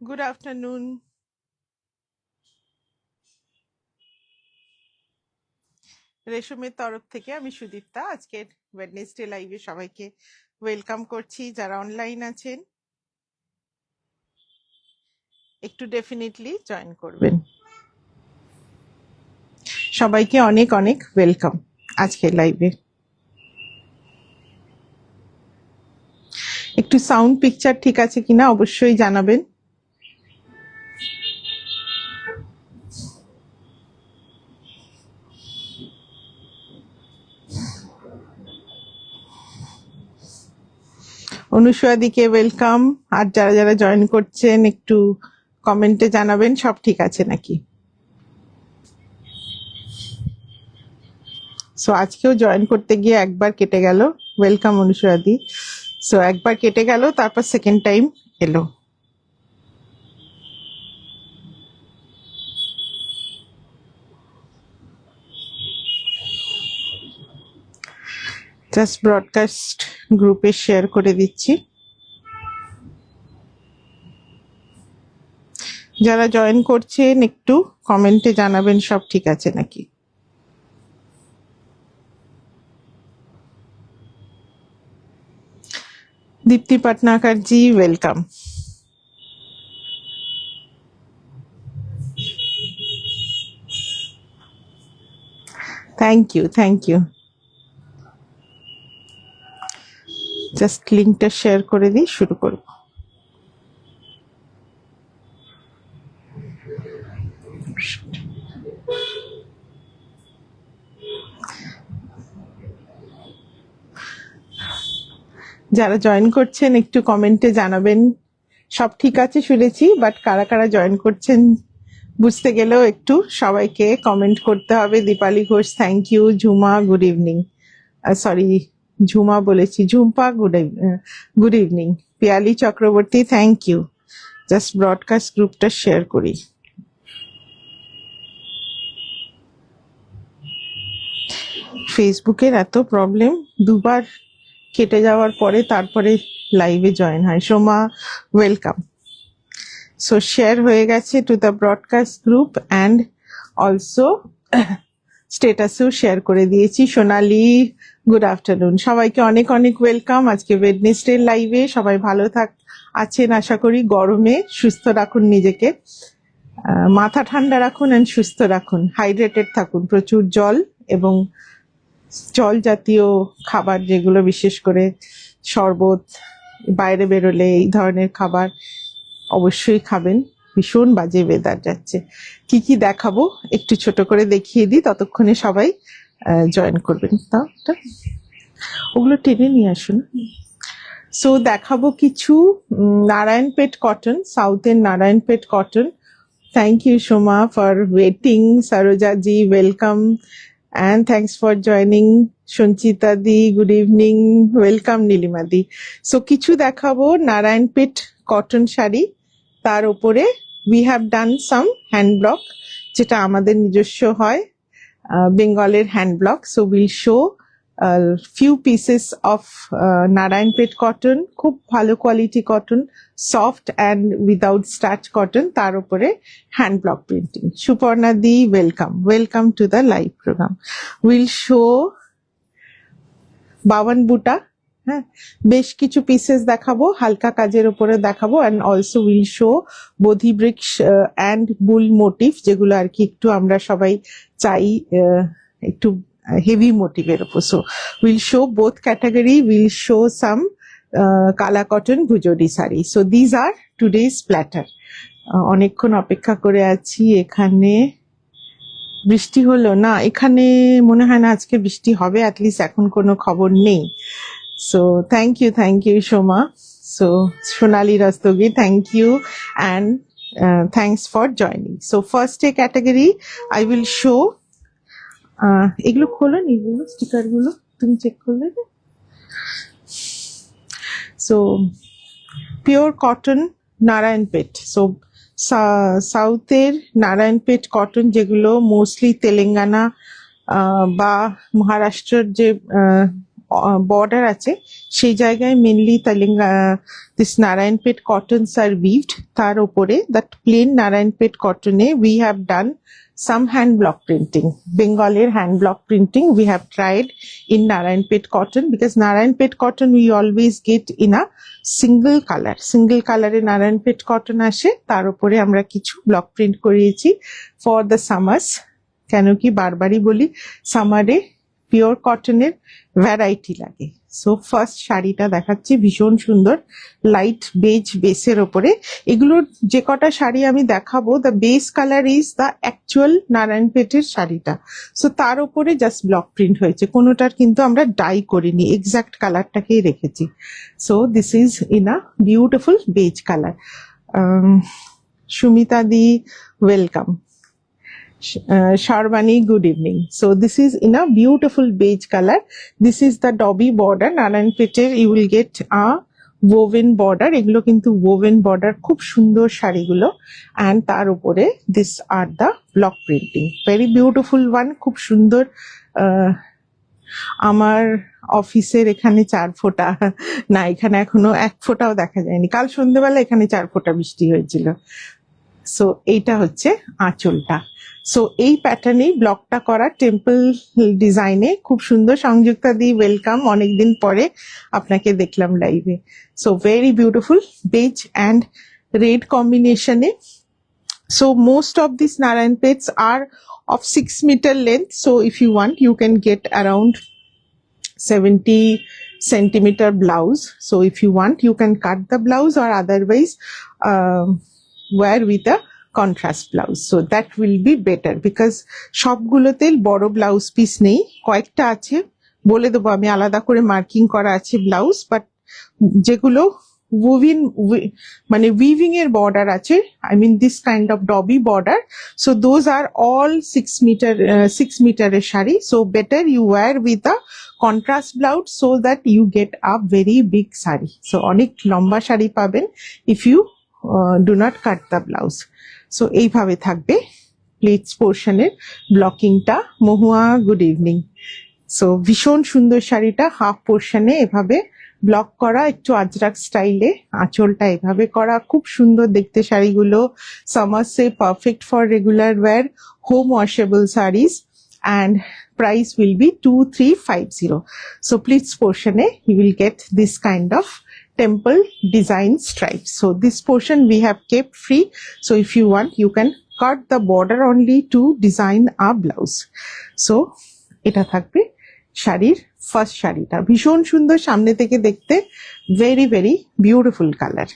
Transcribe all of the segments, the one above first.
Good afternoon. রেশমের তরফ থেকে আমি সুদীপ্তা আজকের ওয়েডনেসডে লাইভে সবাইকে ওয়েলকাম করছি। যারা অনলাইন আছেন একটু ডেফিনেটলি জয়েন করবেন। সবাইকে অনেক অনেক ওয়েলকাম আজকের লাইভে। একটু সাউন্ড পিকচার ঠিক আছে কিনা অবশ্যই জানাবেন। অনুসয়াদিকে ওয়েলকাম। আর যারা যারা জয়েন করছেন একটু কমেন্টে জানাবেন সব ঠিক আছে নাকি। সো আজকেও জয়েন করতে গিয়ে একবার কেটে গেল। ওয়েলকাম অনুসয়াদি। সো একবার কেটে গেল, তারপর সেকেন্ড টাইম এলো। জাস্ট ব্রডকাস্ট গ্রুপে শেয়ার করে দিচ্ছি। যারা জয়েন করছেন একটু কমেন্টে জানাবেন সব ঠিক আছে নাকি। Dipti Patnakar ji welcome. Thank you thank you. Just লিঙ্কটা শেয়ার করে দিই, শুরু করব। যারা জয়েন করছেন একটু কমেন্টে জানাবেন সব ঠিক আছে শুনেছি, বাট কারা কারা জয়েন করছেন বুঝতে গেলেও একটু সবাইকে কমেন্ট করতে হবে। Dipali Ghosh thank you. Jhuma good evening, sorry Jhuma বলেছি, Jhumpa good evening. Piyali Chakraborty thank you. Just broadcast গ্রুপটা শেয়ার করি। ফেসবুকের এত প্রবলেম, দুবার কেটে যাওয়ার পরে তারপরে লাইভে জয়েন হয়। সোমা ওয়েলকাম। সো শেয়ার হয়ে গেছে to the broadcast group and also স্টেটাসেও শেয়ার করে দিয়েছি। Sonali good afternoon. সবাইকে অনেক অনেক ওয়েলকাম আজকে ওয়েডনেসডে লাইভে। সবাই ভালো আছেন আশা করি। গরমে সুস্থ রাখুন নিজেকে, মাথা ঠান্ডা রাখুন অ্যান্ড সুস্থ রাখুন, হাইড্রেটেড থাকুন, প্রচুর জল এবং জল জাতীয় খাবার, যেগুলো বিশেষ করে শরবত, বাইরে বেরোলে এই ধরনের খাবার অবশ্যই খাবেন। ভীষণ বাজে ওয়েদার যাচ্ছে। কি কি দেখাবো একটু ছোট করে দেখিয়ে দিই, ততক্ষণে সবাই জয়েন করবেন। ওগুলো টেনে নিয়ে আসুন। সো দেখাবো কিছু নারায়ণপেট কটন, সাউথের Narayanpet cotton. Thank you Soma for waiting. Saroja ji welcome and thanks for joining. Sanchita দি গুড ইভিনিং, ওয়েলকাম। নীলিমা দি। সো কিছু দেখাবো নারায়ণপেট কটন শাড়ি, তার উপরে we have done some hand block, যেটা আমাদের নিজস্ব হয়, বেঙ্গলের hand block. So will show few pieces of Narayanpet cotton, খুব ভালো quality cotton, soft and without starch cotton, তার উপরে hand block printing. Suparna the welcome, welcome to the live program. Will show Bawan Buta, হ্যাঁ, বেশ কিছু পিসেস দেখাবো, হালকা কাজের উপরে দেখাবো, and also will show Bodhi bricks and bull motif, যেগুলো আর কি একটু আমরা সবাই চাই একটু হেভি মোটিভের উপর। So will show both category, will show some Kala cotton Bhujodi sari. So these are today's platter. অনেকক্ষণ অপেক্ষা করে আছি। এখানে বৃষ্টি হলো না, এখানে মনে হয় না আজকে বৃষ্টি হবে, অ্যাটলিস্ট এখন কোনো খবর নেই। So thank you Soma. So Sonali Rastogi thank you and thanks for joining. So first a category I will show, এগুলো খোলো নি, এগুলো স্টিকারগুলো তুমি চেক করলে। So pure cotton Narayanpet. So সাউথের নারায়ণপেট কটন, যেগুলো মোস্টলি তেলেঙ্গানা বা মহারাষ্ট্রের যে বর্ডার আছে সেই জায়গায় mainly this Narayanpet cottons are weaved, তার উপরে দ্যাট প্লেন নারায়ণপেট কটনে we have done some hand block printing. Bengali hand block printing we have tried in Narayanpet cotton, because Narayanpet cotton we always get in a single color. Single color A Narayanpet cotton আসে, তার উপরে আমরা কিছু block print করিয়েছি for the summers. কেন কি বারবারই বলি সামারে পিওর কটনের ভ্যারাইটি লাগে। সো ফার্স্ট শাড়িটা দেখাচ্ছি, ভীষণ সুন্দর লাইট বেজ বেসের ওপরে। এগুলোর যে কটা শাড়ি আমি দেখাবো, the base colour is the actual নারায়ণপেটের শাড়িটা। সো তার উপরে জাস্ট ব্লক প্রিন্ট হয়েছে, কোনোটার কিন্তু আমরা ডাই করিনি, এক্সাক্ট কালারটাকেই রেখেছি। So this is in a beautiful beige colour. Sumita the welcome. Sharvani, good evening. So this is in a beautiful beige color. This is the dobby border. Narayanpet you will get a woven border. এগুলো কিন্তু woven border, খুব সুন্দর শাড়িগুলো। and তার উপরে this are the block printing, very beautiful one, খুব সুন্দর। আমার অফিসের এখানে 4 ফোঁটা না, এখানে এখনো 1 ফোঁটাও দেখা যায়নি, কাল সন্ধ্যেবেলা এখানে 4 ফোঁটা বৃষ্টি হয়েছিল। সো এইটা হচ্ছে আঁচলটা। সো এই প্যাটার্নে ব্লকটা করা টেম্পল ডিজাইনে, খুব সুন্দর। সংযুক্তা দি ওয়েলকাম, অনেকদিন পরে আপনাকে দেখলাম লাইভে। So very beautiful beige and red কম্বিনেশনে। So most of this Narayanpets are of 6 meter length, so if you want you can get around 70 centimeter blouse. So if you want you can cut the blouse, or otherwise wear with a contrast blouse, so that will be better, because সবগুলোতে বড় blouse piece নেই, কয়েকটা আছে, বলে দেবো আমি, আলাদা করে মার্কিং করা আছে ব্লাউজ, বাট যেগুলো মানে উইভিং এর বর্ডার আছে, I mean this kind of dobby border, so those are all 6 মিটারের sari. So better you wear with a contrast blouse, so that you get a very big sari. So অনেক লম্বা শাড়ি পাবেন if you do not cut the blouse. So এইভাবে থাকবে pleats পোর্শনের ব্লকিংটা। Mahua, good evening. So ভীষণ সুন্দর শাড়িটা, হাফ পোর্শনে এভাবে ব্লক করা, একটু আজরাক স্টাইলে, আঁচলটা এভাবে করা, খুব সুন্দর দেখতে শাড়িগুলো। সামার্সে perfect for regular wear, home washable saris, and price will be 2350. So pleats portion you will get this kind of temple design stripes. So this portion we have kept free, so if you want you can cut the border only to design a blouse. So এটা থাকবে শাড়ির first শাড়িটা, ভীষণ সুন্দর সামনে থেকে দেখতে, very very beautiful colour.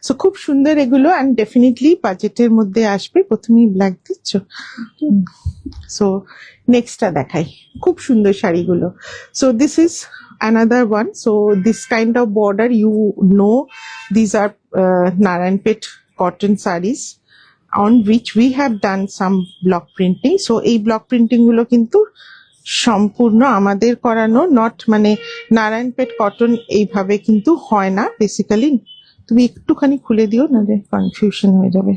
So খুব সুন্দর এগুলো, অ্যান্ড ডেফিনেটলি বাজেটের মধ্যে আসবে। প্রথমেই ব্ল্যাক দিচ্ছ, সো নেক্সটটা দেখাই, খুব সুন্দর শাড়িগুলো। So this is another one. So this kind of border, you know, these are Narayanpet cotton sarees on which we have done some block printing. So এই block printing গুলো কিন্তু সম্পূর্ণ আমাদের করানো, নট মানে নারায়ণপেট কটন এইভাবে কিন্তু হয় না বেসিক্যালি। তুমি একটুখানি খুলে দিও, নাহলে কনফিউশন হয়ে যাবে।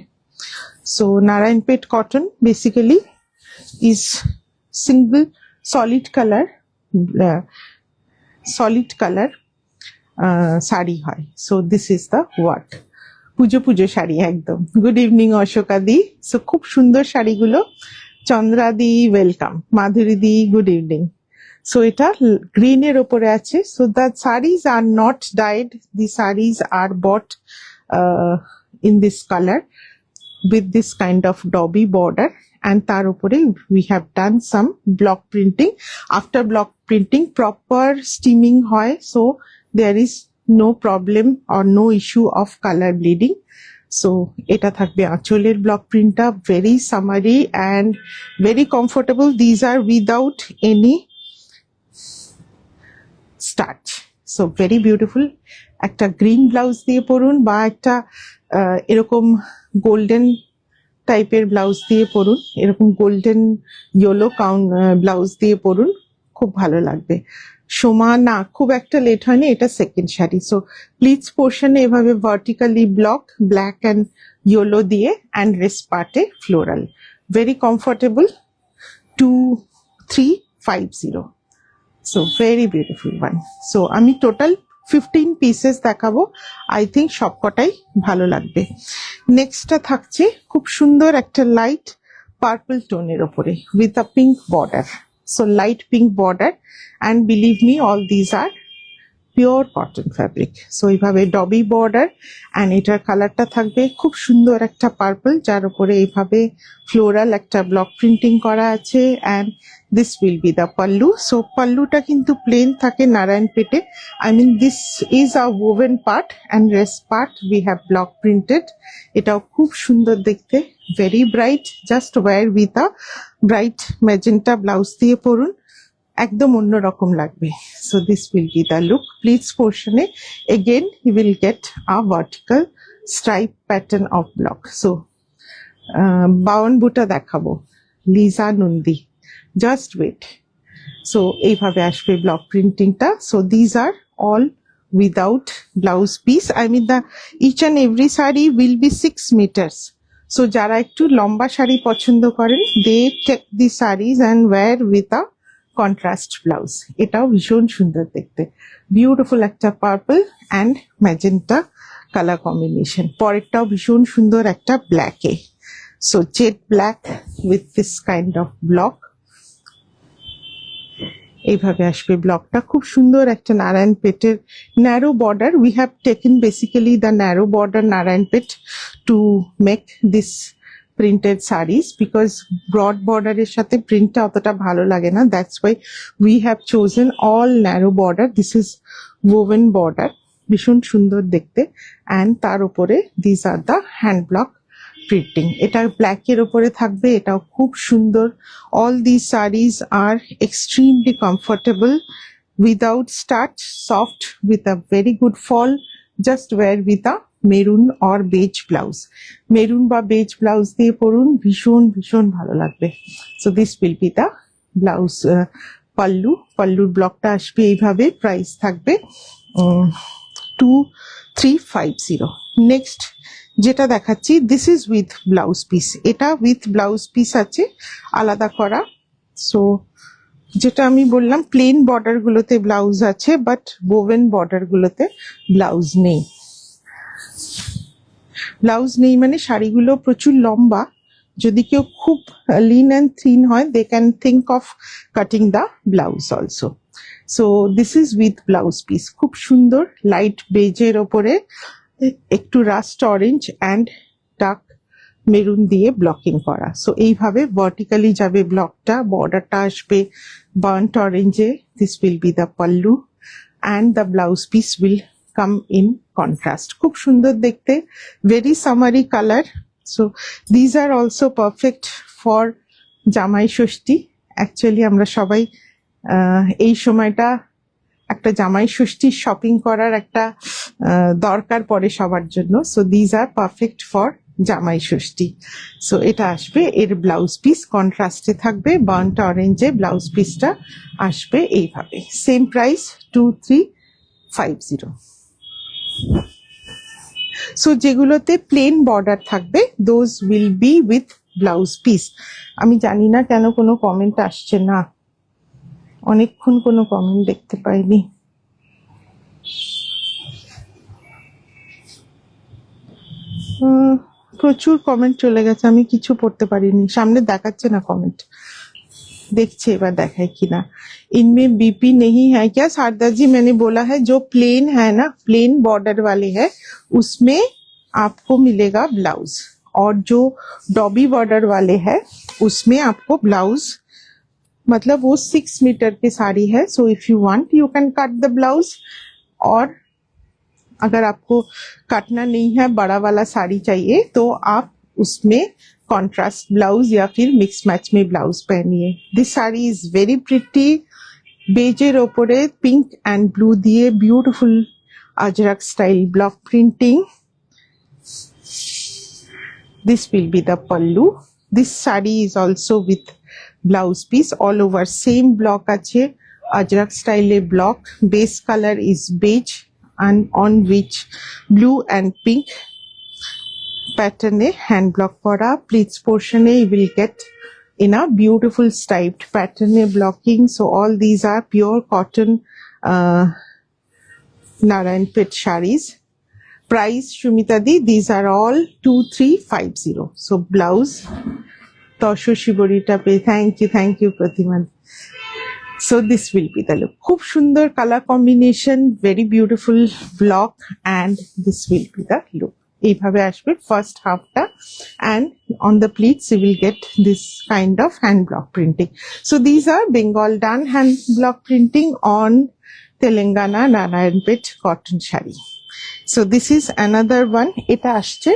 So Narayanpet cotton basically is single solid colour sari হয়। So this is the work, Puja sari একদম। Good evening অশোকাদি। সো খুব সুন্দর শাড়িগুলো। চন্দ্রাদি welcome, Madhuri di good evening. So এটা গ্রিনের ওপরে আছে। So the saris are not dyed, the saris are bought in this colour with this kind of dobby border, and tar upore we have done some block printing. After block printing proper steaming hoy, so there is no problem or no issue of color bleeding. So eta thakbe aancholer block printa, very summery and very comfortable. These are without any starch, so very beautiful. একটা green blouse দিয়ে পরুন, বা একটা এরকম golden টাইপের blouse দিয়ে পরুন, এরকম গোল্ডেন ইয়েলো ব্লাউজ দিয়ে পরুন, খুব ভালো লাগবে। সোমা, না খুব একটা লেট হয়নি, এটা সেকেন্ড শাড়ি। সো প্লিটস পোর্শনে এভাবে vertically block black and yellow দিয়ে, অ্যান্ড রেস্ট পার্টে floral, very comfortable. 2350। So very beautiful one. So আমি টোটাল 15 পিসেস দেখাবো, আই থিঙ্ক সবকটাই ভালো লাগবে। নেক্সটটা থাকছে খুব সুন্দর একটা লাইট পার্পল টোনের ওপরে with a pink border. So light pink border, and believe me all these are pure cotton fabric. So এইভাবে ডবি বর্ডার, অ্যান্ড এটার কালারটা থাকবে খুব সুন্দর একটা পার্পল, যার উপরে এইভাবে ফ্লোরাল একটা ব্লক প্রিন্টিং করা আছে, and this will be the pallu. So পাল্লুটা কিন্তু প্লেন থাকে নারায়ণ পেটে, I mean this is a woven part and rest part we have block printed. এটাও খুব সুন্দর দেখতে, very bright, just wear with a bright magenta blouse দিয়ে পরুন, একদম অন্যরকম লাগবে। So this will be the look. Pleats পোর্শনে again you will get a vertical stripe pattern of block. So Bawan বুটা দেখাবো, Liza Nandi, just wait. So এইভাবে আসবে ব্লক প্রিন্টিংটা। So these are all without blouse piece, I mean the each and every sari will be 6 metres. So যারা একটু লম্বা শাড়ি পছন্দ করেন, they take the saris and wear with a contrast blouse. এটাও ভীষণ সুন্দর দেখতে, বিউটিফুল একটা purple and magenta colour combination. পরেরটাও ভীষণ সুন্দর একটা ব্ল্যাকে। So jet black with this kind of block, এইভাবে আসবে ব্লকটা। খুব সুন্দর একটা নারায়ণ পেটের narrow border, we have taken basically the narrow border Narayanpet to make this printed saris, because broad বর্ডারের সাথে প্রিন্টটা অতটা ভালো লাগে না, that's why we have chosen all narrow border. This is woven border, ভীষণ সুন্দর দেখতে, অ্যান্ড তার উপরে this are the hand block printing. এটা ব্ল্যাকের ওপরে থাকবে, এটাও খুব সুন্দর। All this saris are extremely comfortable, without starch, soft with a very good fall, just wear with a maroon or beige blouse. Maroon বা বেজ ব্লাউজ দিয়ে পরুন, ভীষণ ভীষণ ভালো লাগবে। So this will be the blouse pallu. পাল্লুর ব্লকটা আসবে এইভাবে, প্রাইস থাকবে 2350। নেক্সট যেটা দেখাচ্ছি, this is with blouse piece. এটা উইথ ব্লাউজ পিস আছে আলাদা করা। সো যেটা আমি বললাম, প্লেন বর্ডার গুলোতে ব্লাউজ আছে, বাট বোভেন বর্ডার গুলোতে ব্লাউজ নেই। ব্লাউজ নেই মানে শাড়িগুলো প্রচুর লম্বা, যদি কেউ খুব লিন অ্যান্ড থিন হয়, they can think of cutting the blouse also. So this is with blouse piece, খুব সুন্দর লাইট বেজের ওপরে একটু rust orange and dark maroon দিয়ে ব্লকিং করা। সো এইভাবে ভার্টিক্যালি যাবে ব্লকটা, বর্ডারটা আসবে বার্ন্ট অরেঞ্জে। This will be the pallu, and the blouse piece will come in contrast. খুব সুন্দর দেখতে, very summery colour. So these are also perfect for Jamai Sasthi. Actually আমরা সবাই এই সময়টা একটা জামাই ষষ্ঠীর শপিং করার একটা দরকার পড়ে সবার জন্য। So these R perfect for Jamai Shashthi. So এটা আসবে, এর ব্লাউজ পিস কন্ট্রাস্টে থাকবে, বার্ন্ট অরেঞ্জে ব্লাউজ পিসটা আসবে এইভাবে। Same price 2350। সো যেগুলোতে প্লেন বর্ডার থাকবে, those will be with blouse piece. আমি জানি না কেন কোনো কমেন্ট আসছে না, অনেকক্ষণ কোনো কমেন্ট দেখতে পাইনি। প্রচুর কমেন্ট চলে গেছে, আমি কিছু পড়তে পারিনি, সামনে দেখাচ্ছে না কমেন্ট। देखते एबार देखाय कि ना। इनमें बीपी नहीं है क्या शारदा जी? मैंने बोला है जो प्लेन है ना, प्लेन बॉर्डर वाले है, उसमें आपको मिलेगा ब्लाउज, और जो डॉबी बॉर्डर वाले है उसमें आपको ब्लाउज, मतलब वो 6 मीटर की साड़ी है। So if you want you can cut the blouse, और अगर आपको काटना नहीं है, बड़ा वाला साड़ी चाहिए, तो आप उसमें कॉन्ट्रास्ट ब्लाउज या फिर मिक्स मैच में ब्लाउज पहनिए। This sari is very pretty, बेजेर ओपरे पिंक एंड ब्लू दिए beautiful Ajrakh style block printing. This will be the pallu. This saree is also with blouse piece all over, same block ache, ajrak style block, base color is beige and on which blue and pink pattern hand block kora. Pleats portion you will get in a beautiful striped pattern blocking. So all these are pure cotton Narayanpet sarees. Price Shumita di, these are all 2350. So blouse Tosho Shiborita pe, thank you Pratima. So this will be the look. Khub sundar color combination, very beautiful block, and this will be the look. এইভাবে আসবে first হাফটা, and on the pleats you will get this kind of hand block printing. So these are Bengal done hand block printing on Telangana Narayanpet cotton shari. So this is another one. এটা আসছে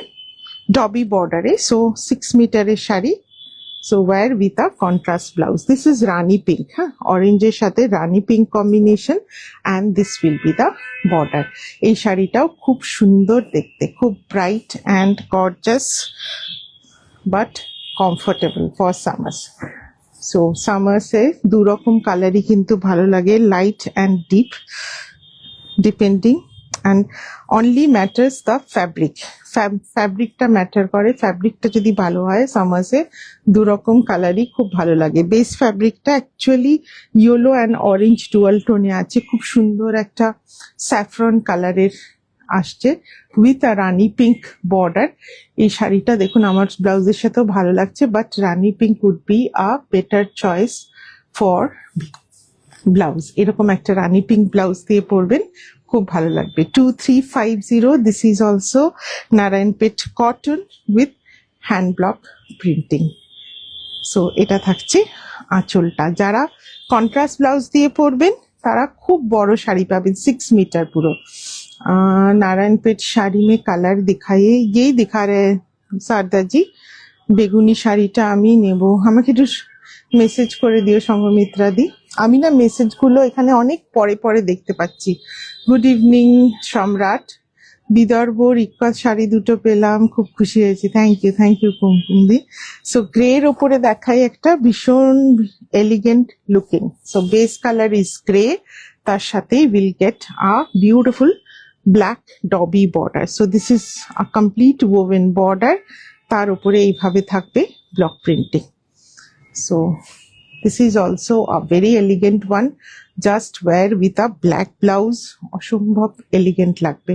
ডবি বর্ডারে, so 6 মিটারের sari, so wear with a contrast blouse. This is Rani pink, orange এর সাথে Rani pink combination, and this will be the border. এই শাড়িটাও খুব সুন্দর দেখতে, খুব bright and gorgeous but comfortable for summers. So summers এ দু রকম কালারই কিন্তু ভালো লাগে, light and deep depending, and only matters the fabric. ফ্যাব্রিকটা ম্যাটার করে, ফ্যাব্রিকটা যদি ভালো হয় সামার্সে দু রকম কালারই খুব ভালো লাগে। বেস ফ্যাব্রিকটা actually yellow and orange dual টোনে আছে, খুব সুন্দর একটা স্যাফরন কালারের আসছে with a rani pink border. এই শাড়িটা দেখুন আমার ব্লাউজের সাথেও ভালো লাগছে, but rani pink would be a better choice for blouse. এরকম একটা রানি পিঙ্ক ব্লাউজ দিয়ে পরবেন, খুব ভালো লাগবে। 2350. This is also Narayanpet cotton with hand block printing. So এটা থাকছে আঁচলটা। যারা কন্ট্রাস্ট ব্লাউজ দিয়ে পরবেন তারা খুব বড় শাড়ি পাবেন, 6 मीटर পুরো। নারায়ণপেট শাড়ি মে কালার দিখাইয়ে, এই দিখা রে সারদাজি, বেগুনি শাড়িটা আমি নেব, আমাকে একটু মেসেজ করে দিও সঙ্গমিত্রা দি। আমি না মেসেজগুলো এখানে অনেক পরে পরে দেখতে পাচ্ছি। গুড ইভিনিং সম্রাট, বিদর্ভ রিক্কা শাড়ি দুটো পেলাম, খুব খুশি হয়েছি, থ্যাংক ইউ কুমকুম দি। সো গ্রের ওপরে দেখাই একটা ভীষণ elegant looking. So base colour is grey, তার সাথে will get a beautiful black dobby border. So this is a complete woven border, তার উপরে এইভাবে থাকবে block printing. So this is also a very elegant one, just wear with a black blouse, অসম্ভব elegant লাগবে।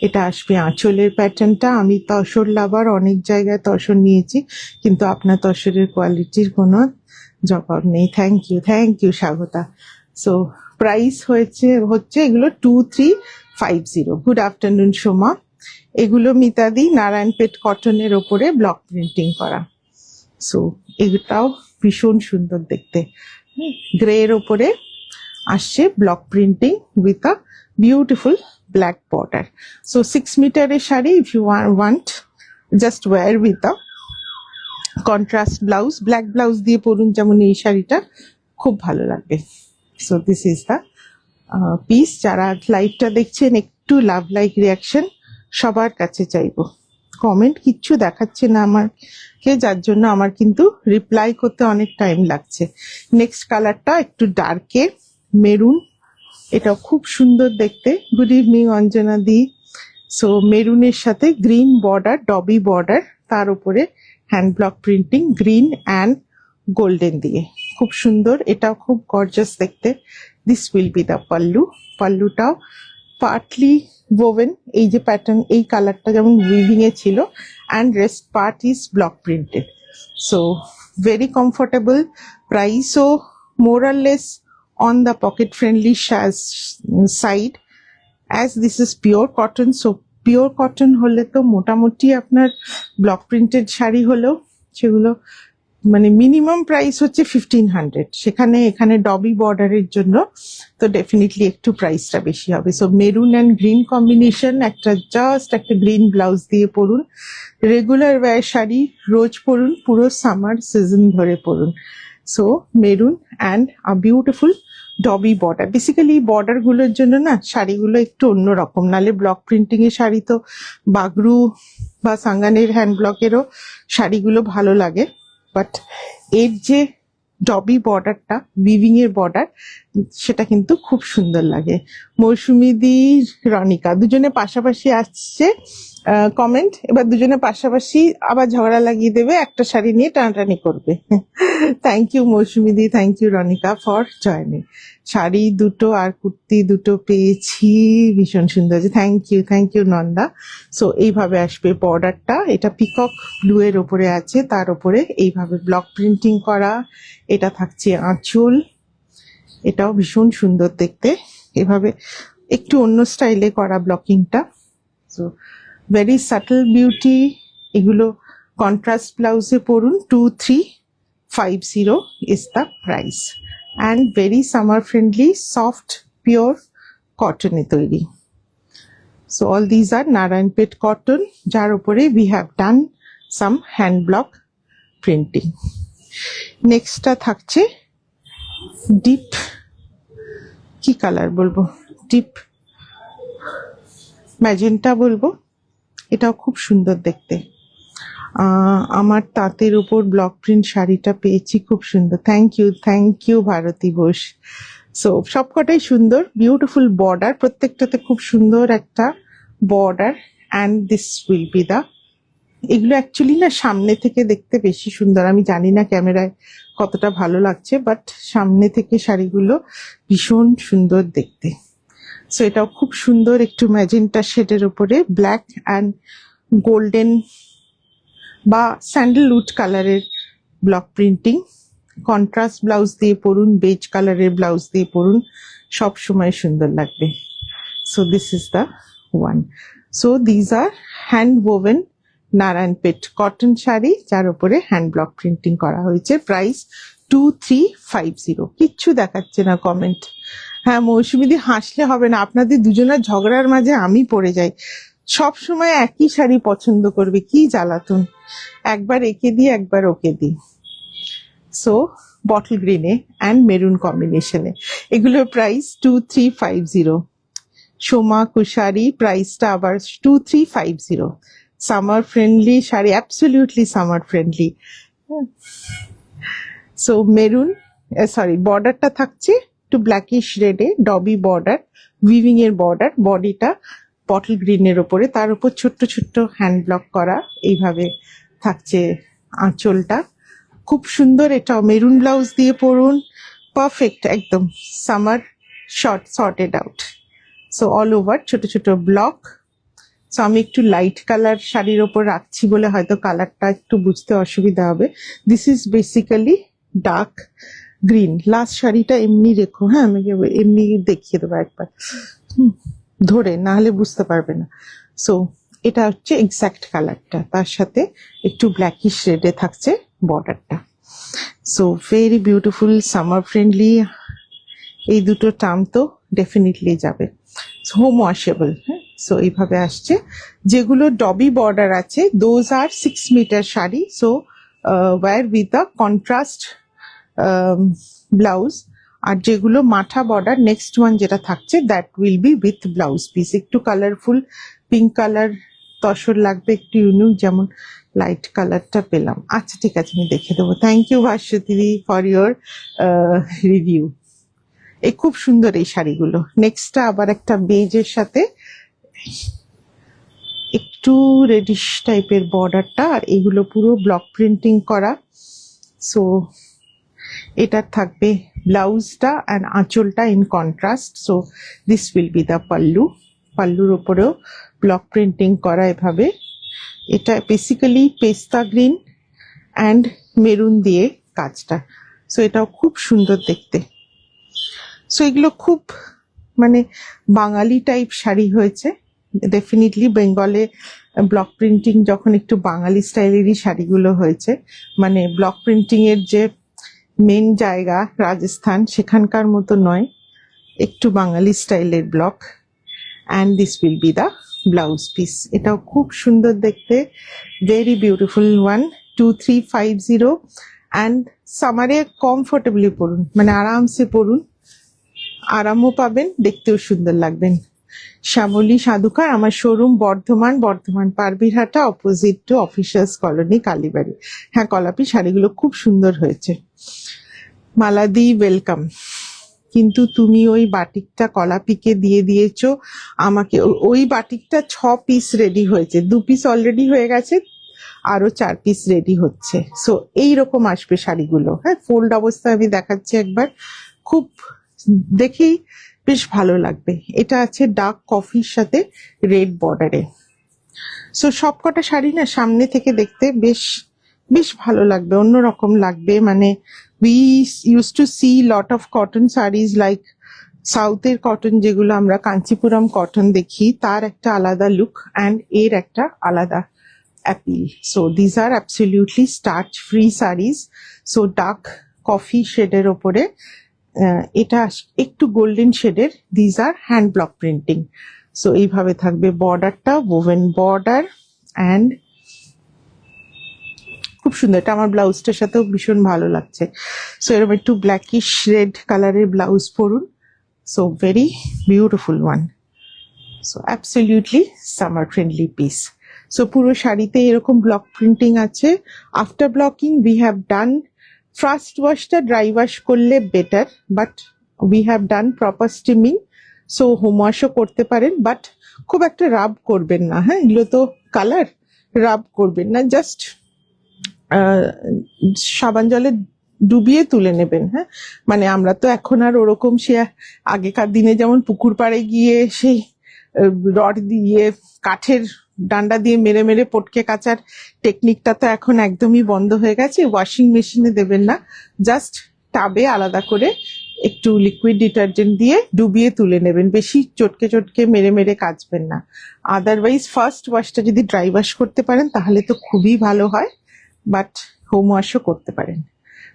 এটা আসবে আঁচলের প্যাটার্নটা। আমি তসর লাভার, অনেক জায়গায় তসর নিয়েছি, কিন্তু আপনার তসরের কোয়ালিটির কোনো জবাব নেই। Thank you Swagata. So price হচ্ছে এগুলো 2350। Good afternoon Soma. এগুলো মিতাদি নারায়ণপেট কটনের ওপরে ব্লক প্রিন্টিং করা। সো এটাও ভীষণ সুন্দর দেখতে, গ্রের ওপরে আসছে block printing with a beautiful black border. So 6 মিটারের sari, if you want just wear with a contrast blouse, black blouse দিয়ে পরুন, যেমন এই শাড়িটা খুব ভালো লাগবে। So this is the piece. যারা লাইভটা দেখছেন একটু লাভ লাইক রিয়াকশন সবার কাছে চাইবো। কমেন্ট কিচ্ছু দেখাচ্ছে না আমাকে, যার জন্য আমার কিন্তু রিপ্লাই করতে অনেক টাইম লাগছে। নেক্সট কালারটা একটু ডার্কে মেরুন, এটা খুব সুন্দর দেখতে। গুড ইভিনিং অঞ্জনা দি। সো মেরুনের সাথে গ্রিন বর্ডার, ডবি বর্ডার, তার উপরে hand block printing green and golden দিয়ে, খুব সুন্দর, এটাও খুব গর্জাস দেখতে। This will be the pallu. পাল্লুটাও পার্টলি woven, এই যে প্যাটার্ন, এই কালারটা যেমন উইভিং এ ছিল, and rest part is block printed. So very comfortable. Price so more or less on the pocket friendly side, as this is pure cotton. So pure cotton হলে তো মোটামুটি আপনার ব্লক প্রিন্টেড শাড়ি হলেও সেগুলো মানে মিনিমাম প্রাইস হচ্ছে 1500, সেখানে এখানে ডবি বর্ডারের জন্য তো ডেফিনেটলি একটু প্রাইসটা বেশি হবে। So maroon and green combination, just একটা গ্রিন ব্লাউজ দিয়ে পরুন, রেগুলার ওয়্যার শাড়ি রোজ পরুন, পুরো সামার সিজন ধরে পরুন। So maroon and a beautiful dobby border. Basically border গুলোর জন্য না শাড়িগুলো একটু অন্যরকম, নালে ব্লক প্রিন্টিং এর শাড়ি তো বাগরু বা সাঙ্গানের হ্যান্ড ব্লকেরও শাড়িগুলো ভালো লাগে, বাট এর যে ডবি বর্ডারটা, উইভিং এর বর্ডার, সেটা কিন্তু খুব সুন্দর লাগে। মৌসুমী দি, রনিকা দুজনে পাশাপাশি আসছে কমেন্ট, এবার দুজনে পাশাপাশি আবার ঝগড়া লাগিয়ে দেবে, একটা শাড়ি নিয়ে টানাটানি করবে। থ্যাংক ইউ মৌসুমী দি, thank you Ronika for joining. Sari দুটো আর কুর্তি দুটো পেয়েছি, ভীষণ সুন্দর আছে। Thank you Nanda. সো এইভাবে আসবে বর্ডারটা, এটা পিকক ব্লু এর ওপরে আছে, তার উপরে এইভাবে ব্লক প্রিন্টিং করা। এটা থাকছে আঁচল, এটাও ভীষণ সুন্দর দেখতে, এভাবে একটু অন্য স্টাইলে করা ব্লকিংটা। So very subtle beauty. এগুলো কন্ট্রাস্ট ব্লাউজে পরুন, 2350 is the price and very summer friendly, soft pure কটনে তৈরি। So all these are Narayanpet cotton, যার উপরে we have done some hand block printing. নেক্সটটা থাকছে ডিপ, কি কালার বলবো, ডিপ ম্যাজেন্টা বলবো, এটাও খুব সুন্দর দেখতে। আমার তাঁতের উপর ব্লক প্রিন্ট শাড়িটা পেয়েছি, খুব সুন্দর। Thank you Bharati Ghosh. So সবকটাই সুন্দর, বিউটিফুল বর্ডার, প্রত্যেকটাতে খুব সুন্দর একটা border. And this will be the, এগুলো অ্যাকচুয়ালি না সামনে থেকে দেখতে বেশি সুন্দর, আমি জানি না ক্যামেরায় কতটা ভালো লাগছে, বাট সামনে থেকে শাড়িগুলো ভীষণ সুন্দর দেখতে। সো এটাও খুব সুন্দর, একটু ম্যাজেন্টা শেডের উপরে ব্ল্যাক অ্যান্ড গোল্ডেন বা স্যান্ডেলউড কালারের ব্লক প্রিন্টিং। কন্ট্রাস্ট ব্লাউজ দিয়ে পরুন, বেজ কালারের ব্লাউজ দিয়ে পরুন, সব সময় সুন্দর লাগবে। So this is the one. So these are hand woven Narayanpet cotton sari, যার উপরে হ্যান্ড ব্লক প্রিন্টিং করা হয়েছে। প্রাইস 2350। কিচ্ছু দেখাচ্ছে না কমেন্ট। হ্যাঁ মৌসুমীদি, হাসলে হবে না, আপনাদের দুজনের ঝগড়ার মাঝে আমি পড়ে যাই। সব সময় একই শাড়ি পছন্দ করবে, কি জ্বালাতন, একবার একে দিই একবার ওকে দিই। সো বটল গ্রিনে অ্যান্ড মেরুন কম্বিনেশনে, এগুলোর প্রাইস 2350। সোমা কুশারি, প্রাইসটা আবার 2350। Summer friendly sari, absolutely summer friendly. So maroon, sorry, বর্ডারটা থাকছে একটু ব্ল্যাকিশ রেডে, ডবি বর্ডার, উইভিং এর বর্ডার, বডিটা বটল গ্রিনের ওপরে, তার উপর ছোট্ট ছোট্ট হ্যান্ড ব্লক করা, এইভাবে থাকছে আঁচলটা, খুব সুন্দর। এটাও মেরুন ব্লাউজ দিয়ে পরুন, পারফেক্ট একদম summer sorted out. So all over ছোট ছোট ব্লক। সো আমি একটু লাইট কালার শাড়ির ওপর রাখছি বলে হয়তো কালারটা একটু বুঝতে অসুবিধা হবে। This is basically dark green. Last শাড়িটা এমনি রেখো, হ্যাঁ আমি এমনি দেখিয়ে দেবো একবার ধরে, না হলে বুঝতে পারবে না। সো এটা হচ্ছে এক্স্যাক্ট কালারটা, তার সাথে একটু ব্ল্যাকিশ রেডে থাকছে বর্ডারটা। So very beautiful, summer friendly. এই দুটো টার্ম তো ডেফিনেটলি যাবে। Home washable. হ্যাঁ, সো এইভাবে আসছে। যেগুলো ডবি বর্ডার আছে those are 6 metre sari. So wear with a contrast blouse. আর যেগুলো মাঠা বর্ডার, নেক্সট ওয়ান যেটা থাকছে that will be with blouse piece. একটু কালারফুল পিঙ্ক কালার তসর লাগবে, একটু ইউনিক, যেমন লাইট কালারটা পেলাম। আচ্ছা ঠিক আছে, আমি দেখে দেবো। Thank you Bhaswati for your review. এই খুব সুন্দর এই শাড়িগুলো। নেক্সটটা আবার একটা বেজের সাথে একটু রেডিশ টাইপের বর্ডারটা, আর এগুলো পুরো ব্লক প্রিন্টিং করা। সো এটা থাকবে ব্লাউজটা অ্যান্ড আঁচলটা in contrast. So this will be the pallu. পাল্লুর ওপরেও ব্লক প্রিন্টিং করা এভাবে। এটা বেসিক্যালি পেস্তা গ্রিন অ্যান্ড মেরুন দিয়ে কাজটা। সো এটাও খুব সুন্দর দেখতে। সো এগুলো খুব মানে বাঙালি টাইপ শাড়ি হয়েছে। ডেফিনেটলি বেঙ্গলে ব্লক প্রিন্টিং যখন একটু বাঙালি স্টাইলেরই শাড়িগুলো হয়েছে, মানে ব্লক প্রিন্টিং এর যে মেন জায়গা রাজস্থান, সেখানকার মতো নয়, একটু বাঙালি স্টাইলের block. And this will be the blouse piece. এটাও খুব সুন্দর দেখতে, ভেরি বিউটিফুল ওয়ান। 2350। অ্যান্ড সামারে কমফোর্টেবলি পরুন, মানে আরামসে পরুন, আরামও পাবেন, দেখতেও সুন্দর লাগবেন। শ্যামলী সাধুকার, আমার showroom Bardhaman Parbirhata, opposite to officers colony, Kalibari. হ্যাঁ কলাপি, শাড়িগুলো খুব সুন্দর হয়েছে। মালাদি ওয়েলকাম। কিন্তু তুমি ওই বাটিকটা কলাপিকে দিয়ে দিয়েছো আমাকে। ওই বাটিকটা 6 পিস রেডি হয়েছে, 2 পিস অলরেডি হয়ে গেছে, আরো 4 পিস রেডি হচ্ছে। সো এইরকম আসবে শাড়িগুলো। হ্যাঁ, ফোল্ড অবস্থায় আমি দেখাচ্ছি একবার, খুব দেখেই বেশ ভালো লাগবে। এটা আছে ডার্ক কফির সাথে রেড বর্ডারে। সো সবকটা শাড়ি না সামনে থেকে দেখতে বেশ বেশ ভালো লাগবে, অন্যরকম লাগবে। মানে we use to see lot of cotton saris like সাউথের কটন, যেগুলো আমরা কাঞ্চিপুরম কটন দেখি, তার একটা আলাদা লুক অ্যান্ড এর একটা আলাদা appeal. So these R absolutely starch free saris. So dark coffee শেডের ওপরে এটা একটু গোল্ডেন শেডের, these are hand block printing. So এইভাবে থাকবে বর্ডারটা, ওভেন বর্ডার, অ্যান্ড খুব সুন্দর। এটা আমার ব্লাউজটার সাথেও ভীষণ ভালো লাগছে। সো এরকম একটু ব্ল্যাকিশ রেড কালারের ব্লাউজ পরুন। So very beautiful one. So absolutely summer friendly piece. So পুরো শাড়িতে এরকম ব্লক প্রিন্টিং আছে। After blocking we have done, first ওয়াশটা ড্রাই ওয়াশ করলে better, but we have done proper steaming. So home ওয়াশও করতে পারেন, বাট খুব একটা রাব করবেন না। হ্যাঁ, এগুলো তো কালার, রাব করবেন না, জাস্ট সাবান জলে ডুবিয়ে তুলে নেবেন। হ্যাঁ, মানে আমরা তো এখন আর ওরকম সে আগেকার দিনে যেমন পুকুর পাড়ে গিয়ে সেই রড দিয়ে কাঠের ডান্ডা দিয়ে মেরে মেরে পটকে কাচার টেকনিকটা তো এখন একদমই বন্ধ হয়ে গেছে। ওয়াশিং মেশিনে দেবেন না, জাস্ট টাবে আলাদা করে একটু লিকুইড ডিটারজেন্ট দিয়ে ডুবিয়ে তুলে নেবেন, বেশি চটকে চটকে মেরে মেরে কাচবেন না। আদারওয়াইজ ফার্স্ট ওয়াশটা যদি ড্রাই ওয়াশ করতে পারেন তাহলে তো খুবই ভালো হয়, বাট হোম ওয়াশও করতে পারেন।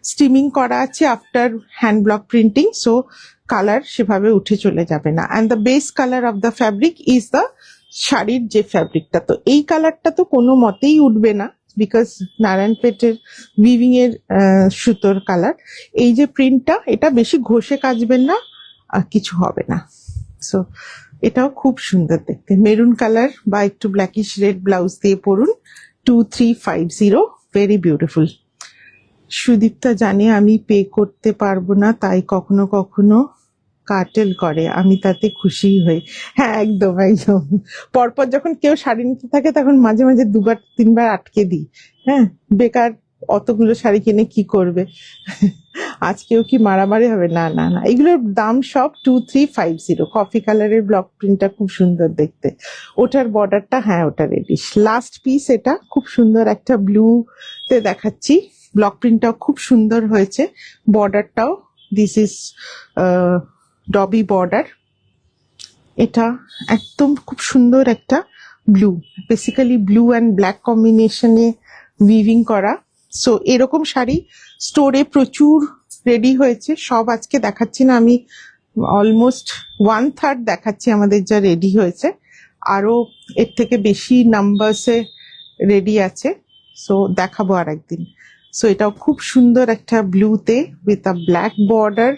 স্টিমিং করা আছে after hand block printing, so colour সেভাবে উঠে চলে যাবে না। And the base colour of the fabric is the শাড়ির যে ফ্যাব্রিকটা, তো এই কালারটা তো কোনো মতেই উঠবে না, বিকজ নারায়ণপেটের উইভিং এর সুতোর কালার। এই যে প্রিন্টটা, এটা বেশি ঘষে কাচবেন না, কিছু হবে না। সো এটাও খুব সুন্দর দেখতে, মেরুন কালার বা একটু ব্ল্যাকিশ রেড ব্লাউজ দিয়ে পরুন। 2350, ভেরি বিউটিফুল। সুদীপ্তা জানে আমি পে করতে পারবো না, তাই কখনো কখনো কাটেল করে, আমি তাতে খুশি হই। হ্যাঁ, একদম একদম। পরপর যখন কেউ শাড়ি নিতে থাকে তখন মাঝে মাঝে 2-3বার আটকে দিই। হ্যাঁ, বেকার অতগুলো শাড়ি কিনে কি করবে, আজকেও কি মারামারি হবে? না না না, এগুলোর দাম সব 2350। কফি কালারের ব্লক প্রিন্টটা খুব সুন্দর দেখতে, ওটার বর্ডারটা, হ্যাঁ ওটা রেডিশ। লাস্ট পিস এটা খুব সুন্দর একটা ব্লু তে দেখাচ্ছি, ব্লক প্রিন্টটাও খুব সুন্দর হয়েছে, বর্ডারটাও দিস ইজ ডবি বর্ডার। এটা একদম খুব সুন্দর একটা blue, basically blue and black কম্বিনেশনে উইভিং করা। সো এরকম শাড়ি স্টোরে প্রচুর রেডি হয়েছে, সব আজকে দেখাচ্ছি না আমি, অলমোস্ট 1/3 দেখাচ্ছি আমাদের যা রেডি হয়েছে, আরো এর থেকে বেশি নাম্বারসে রেডি আছে। সো দেখাবো আর একদিন। সো এটাও খুব সুন্দর একটা ব্লুতে উইথ আ ব্ল্যাক বর্ডার,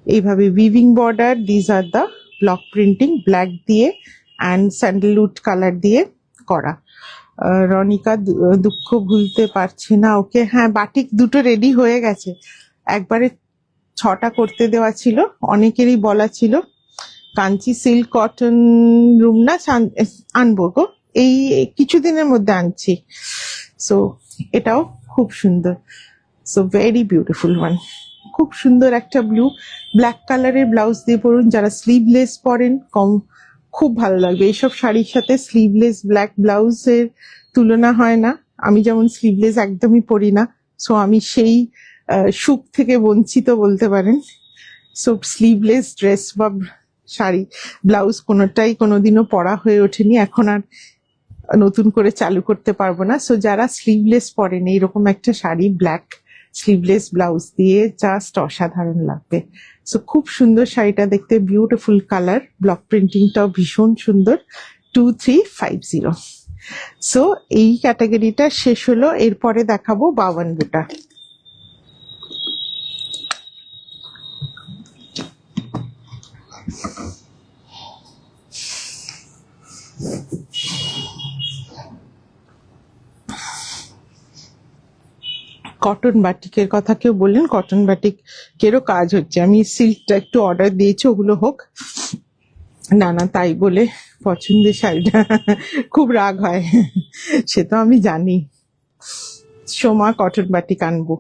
এইভাবে weaving border. These are the block printing, black দিয়ে অ্যান্ড স্যান্ডেলউড কালার দিয়ে করা। রনিকা দুঃখ ভুলতে পারছি না, ওকে। হ্যাঁ, বাটিক দুটো রেডি হয়ে গেছে, একবারে 6টা করতে দেওয়া ছিল, অনেকেরই বলা ছিল। কাঞ্চি সিল্ক কটন রুম না আনবো গো, এই কিছুদিনের মধ্যে আনছি। সো এটাও খুব সুন্দর, সো ভেরি বিউটিফুল ওয়ান। খুব সুন্দর একটা ব্লু, ব্ল্যাক কালারের ব্লাউজ দিয়ে পরুন, যারা স্লিভলেস পরেন খুব ভালো লাগবে এইসব শাড়ির সাথে। স্লিভলেস ব্ল্যাক ব্লাউজের তুলনা হয় না, আমি যেমন স্লিভলেস একদমই পরি না, সো আমি সেই সুখ থেকে বঞ্চিত বলতে পারেন। সো স্লিভলেস ড্রেস বা শাড়ি, ব্লাউজ কোনোটাই কোনোদিনও পরা হয়ে ওঠেনি, এখন আর নতুন করে চালু করতে পারবো না। সো যারা স্লিভলেস পরেন, এইরকম একটা শাড়ি ব্ল্যাক স্লিভলেস ব্লাউজ দিয়ে জাস্ট অসাধারণ লাগবে। সো খুব সুন্দর শাড়িটা দেখতে, বিউটিফুল কালার, ব্লক প্রিন্টিংটাও ভীষণ সুন্দর। 2350। সো এই ক্যাটাগরিটা শেষ হলো, এরপরে দেখাবো 52টা। কটন বাটিকের কথা কেউ বললেন, কটন বাটিকেরও কাজ হচ্ছে। আমি সিল্কটা একটু অর্ডার দিয়েছি, ওগুলো হোক। না না, তাই বলে পছন্দের শাড়িটা খুব রাগ হয়, সে তো আমি জানি। সোমা কটন বাটিক আনবো।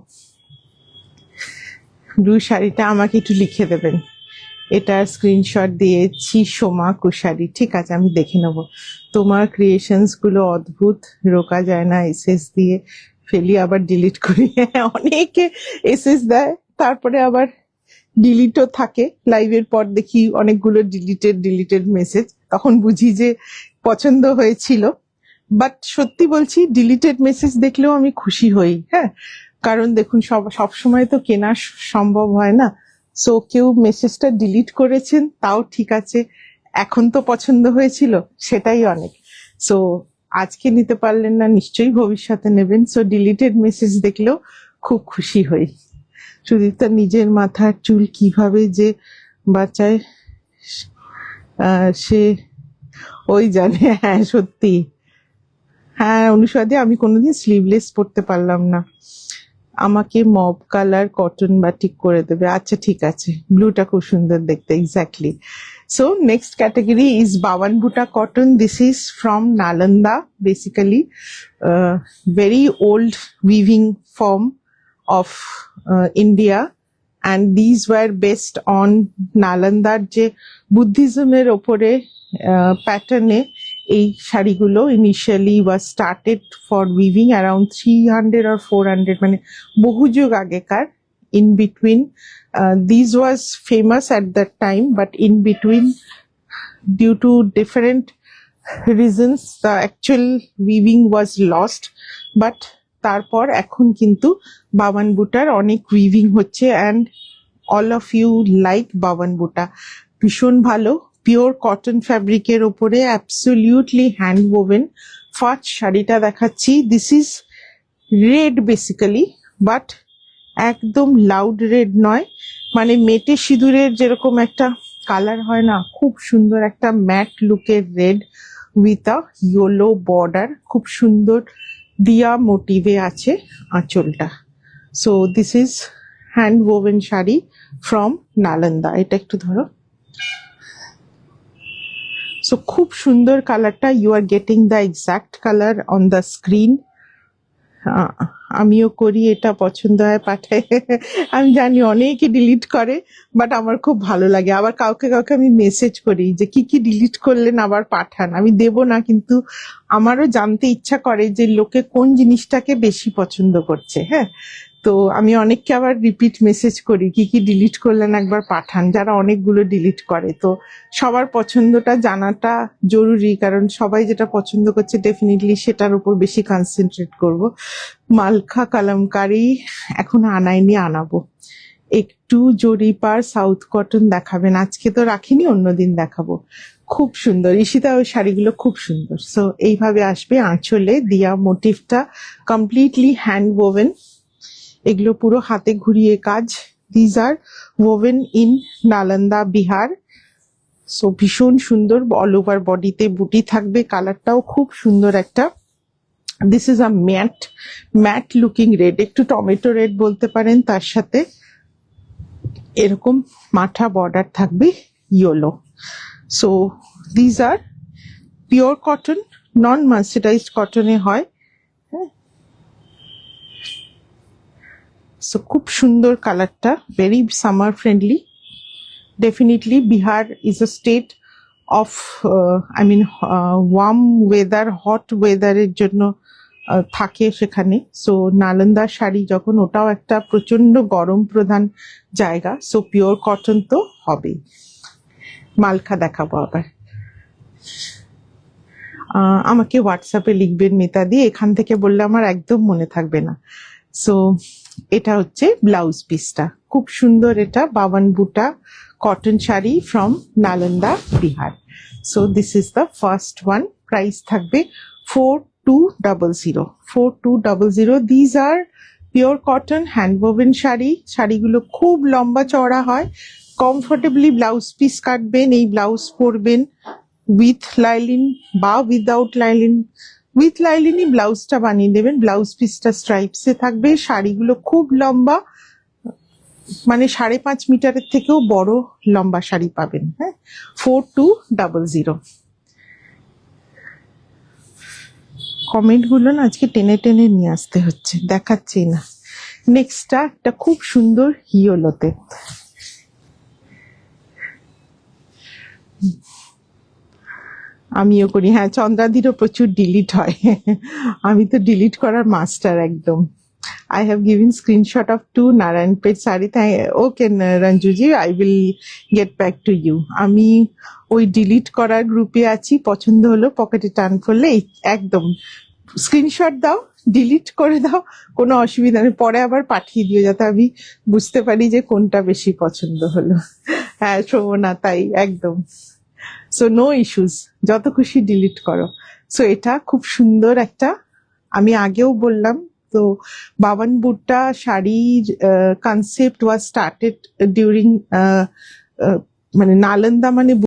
ব্লু শাড়িটা আমাকে একটু লিখে দেবেন, এটা স্ক্রিনশট দিয়েছি সোমা কুশারি। ঠিক আছে, আমি দেখে নেব। তোমার ক্রিয়েশনস গুলো অদ্ভুত, রোকা যায় না, এসএস দিয়ে ফেলি আবার ডিলিট করি। অনেকে এসএস দেয়, তারপরে আবার ডিলিটও থাকে। লাইভের পর দেখি অনেকগুলো ডিলিটেড মেসেজ, তখন বুঝি যে পছন্দ হয়েছিল। বাট সত্যি বলছি, ডিলিটেড মেসেজ দেখলেও আমি খুশি হই। হ্যাঁ, কারণ দেখুন, সব সময় তো কেনা সম্ভব হয় না। সো কেউ মেসেজটা ডিলিট করেছেন, তাও ঠিক আছে, এখন তো পছন্দ হয়েছিল, সেটাই অনেক। সো আজকে নিতে পারলেন না, নিশ্চয়ই ভবিষ্যতে নেবেন। সো ডিলিটেড মেসেজ দেখলেও খুব খুশি হই। সুদীপ্তা নিজের মাথার চুল কিভাবে যে বাঁচায় সে ওই জানে। হ্যাঁ সত্যি, হ্যাঁ অনুষদে আমি কোনোদিন স্লিভলেস পরতে পারলাম না। আমাকে মব কালার কটন বাটিক করে দেবে। আচ্ছা ঠিক আছে, ব্লুটা খুব সুন্দর দেখতে, exactly. So next category is Bawan Buta cotton. This is from Nalanda, basically very old weaving form of India, and these were based on নালন্দার যে বুদ্ধিজমের ওপরে প্যাটার্নে এই শাড়িগুলো initially was started for weaving around 300 or 400, মানে বহু যুগ আগেকার। In between this was famous at that time, but in between due to different reasons the actual weaving was lost. But তারপর এখন কিন্তু বাওয়ান বুটার অনেক উইভিং হচ্ছে, and all of you like বাওয়ান বুটা, ভীষণ ভালো। পিওর কটন ফ্যাব্রিকের ওপরে অ্যাবসলিউটলি হ্যান্ড ওভেন। ফার্স্ট শাড়িটা দেখাচ্ছি, this is red basically, but একদম লাউড রেড নয়, মানে মেটে সিঁদুরের যেরকম একটা কালার হয় না, খুব সুন্দর একটা ম্যাট লুকের red with a yellow border, খুব সুন্দর দিয়া মোটিভে আছে আঁচলটা। So this is hand woven sari from Nalanda. এটা একটু ধরো। সো খুব সুন্দর কালারটা, you are getting the exact colour on the screen. আমিও করি, এটা পছন্দ হয় পাঠায়। আমি জানি অনেকে ডিলিট করে, বাট আমার খুব ভালো লাগে। আবার কাউকে কাউকে আমি মেসেজ করি যে কি কি ডিলিট করলেন, আবার পাঠান। আমি দেব না, কিন্তু আমারও জানতে ইচ্ছা করে যে লোকে কোন জিনিসটাকে বেশি পছন্দ করছে। হ্যাঁ, তো আমি অনেককে আবার রিপিট মেসেজ করি, কি কি ডিলিট করলেন একবার পাঠান, যারা অনেকগুলো ডিলিট করে। তো সবার পছন্দটা জানাটা জরুরি, কারণ সবাই যেটা পছন্দ করছে ডেফিনেটলি সেটার উপর বেশি কনসেন্ট্রেট করব। মালখা কালামকারি এখন আনাইনি, আনাবো। একটু জরিপার সাউথ কটন দেখাবেন? আজকে তো রাখিনি, অন্যদিন দেখাবো। খুব সুন্দর ঈশিতা, ওই শাড়িগুলো খুব সুন্দর। সো এইভাবে আসবে আঁচলে দিয়া মোটিভটা, কমপ্লিটলি হ্যান্ড ওভেন। এগুলো পুরো হাতে ঘুরিয়ে কাজ। These are woven in Nalanda, Bihar. So ভীষণ সুন্দর, অল ওভার বডিতে বুটি থাকবে, কালারটাও খুব সুন্দর একটা। This is a matte looking red, একটু টমেটো রেড বলতে পারেন। তার সাথে এরকম মাথা বর্ডার থাকবে yellow. So these are pure cotton, non mercerised কটনে হয়। সো খুব সুন্দর কালারটা, very summer friendly. Definitely Bihar is a state of warm weather, hot ওয়েদারের জন্য থাকে সেখানে। সো নালন্দা শাড়ি যখন, ওটাও একটা প্রচন্ড গরম প্রধান জায়গা। সো পিওর কটন তো হবেই। মালখা দেখাবো আবার। আমাকে হোয়াটসঅ্যাপে লিখবেন মিতাদি, এখান থেকে বললে আমার একদম মনে থাকবে না। সো এটা হচ্ছে ব্লাউজ পিসটা, খুব সুন্দর। এটা বাওয়ান Buta cotton sari from Nalanda, Bihar. So this is the first one. Price থাকবে 4200, 4200। These are pure cotton hand woven sari. শাড়িগুলো খুব লম্বা চওড়া হয়। কমফোর্টেবলি ব্লাউজ পিস কাটবেন, এই ব্লাউজ পরবেন উইথ লাইলিন বা উইদাউট লাইলিন, উইথ লাইলিনি ব্লাউজটা বানিয়ে দেবেন, ব্লাউজ পিসটা স্ট্রাইপসে থাকবে, শাড়িগুলো খুব লম্বা, মানে 5.5 মিটারের থেকেও বড় লম্বা শাড়ি পাবেন। হ্যাঁ, 4200। কমেন্ট গুলো না আজকে টেনে টেনে নিয়ে আসতে হচ্ছে, দেখাচ্ছি না। নেক্সটটা একটা খুব সুন্দর ইয়েলোতে, আমিও করি। হ্যাঁ, চন্দ্রাদিরও প্রচুর ডিলিট হয়। আমি তো ডিলিট করার মাস্টার একদম। I have given screenshot of 2 Narayanpet saree. Okay, Ranjuji, I will get back to you. আমি ওই ডিলিট করার গ্রুপে আছি, পছন্দ হলো পকেটে টান করলে একদম স্ক্রিনশট দাও, ডিলিট করে দাও, কোনো অসুবিধা নেই, পরে আবার পাঠিয়ে দিও যাতে আমি বুঝতে পারি যে কোনটা বেশি পছন্দ হলো। হ্যাঁ, শোভনা, তাই একদম। সো নো ইস্যুস, যত খুশি ডিলিট করো। সো এটা খুব সুন্দর একটা, আমি আগেও বললাম তো, বাবান বুট্টা শাড়ির কনসেপ্ট ওয়াজ স্টার্টেড ডিউরিং মানে নালন্দা মানে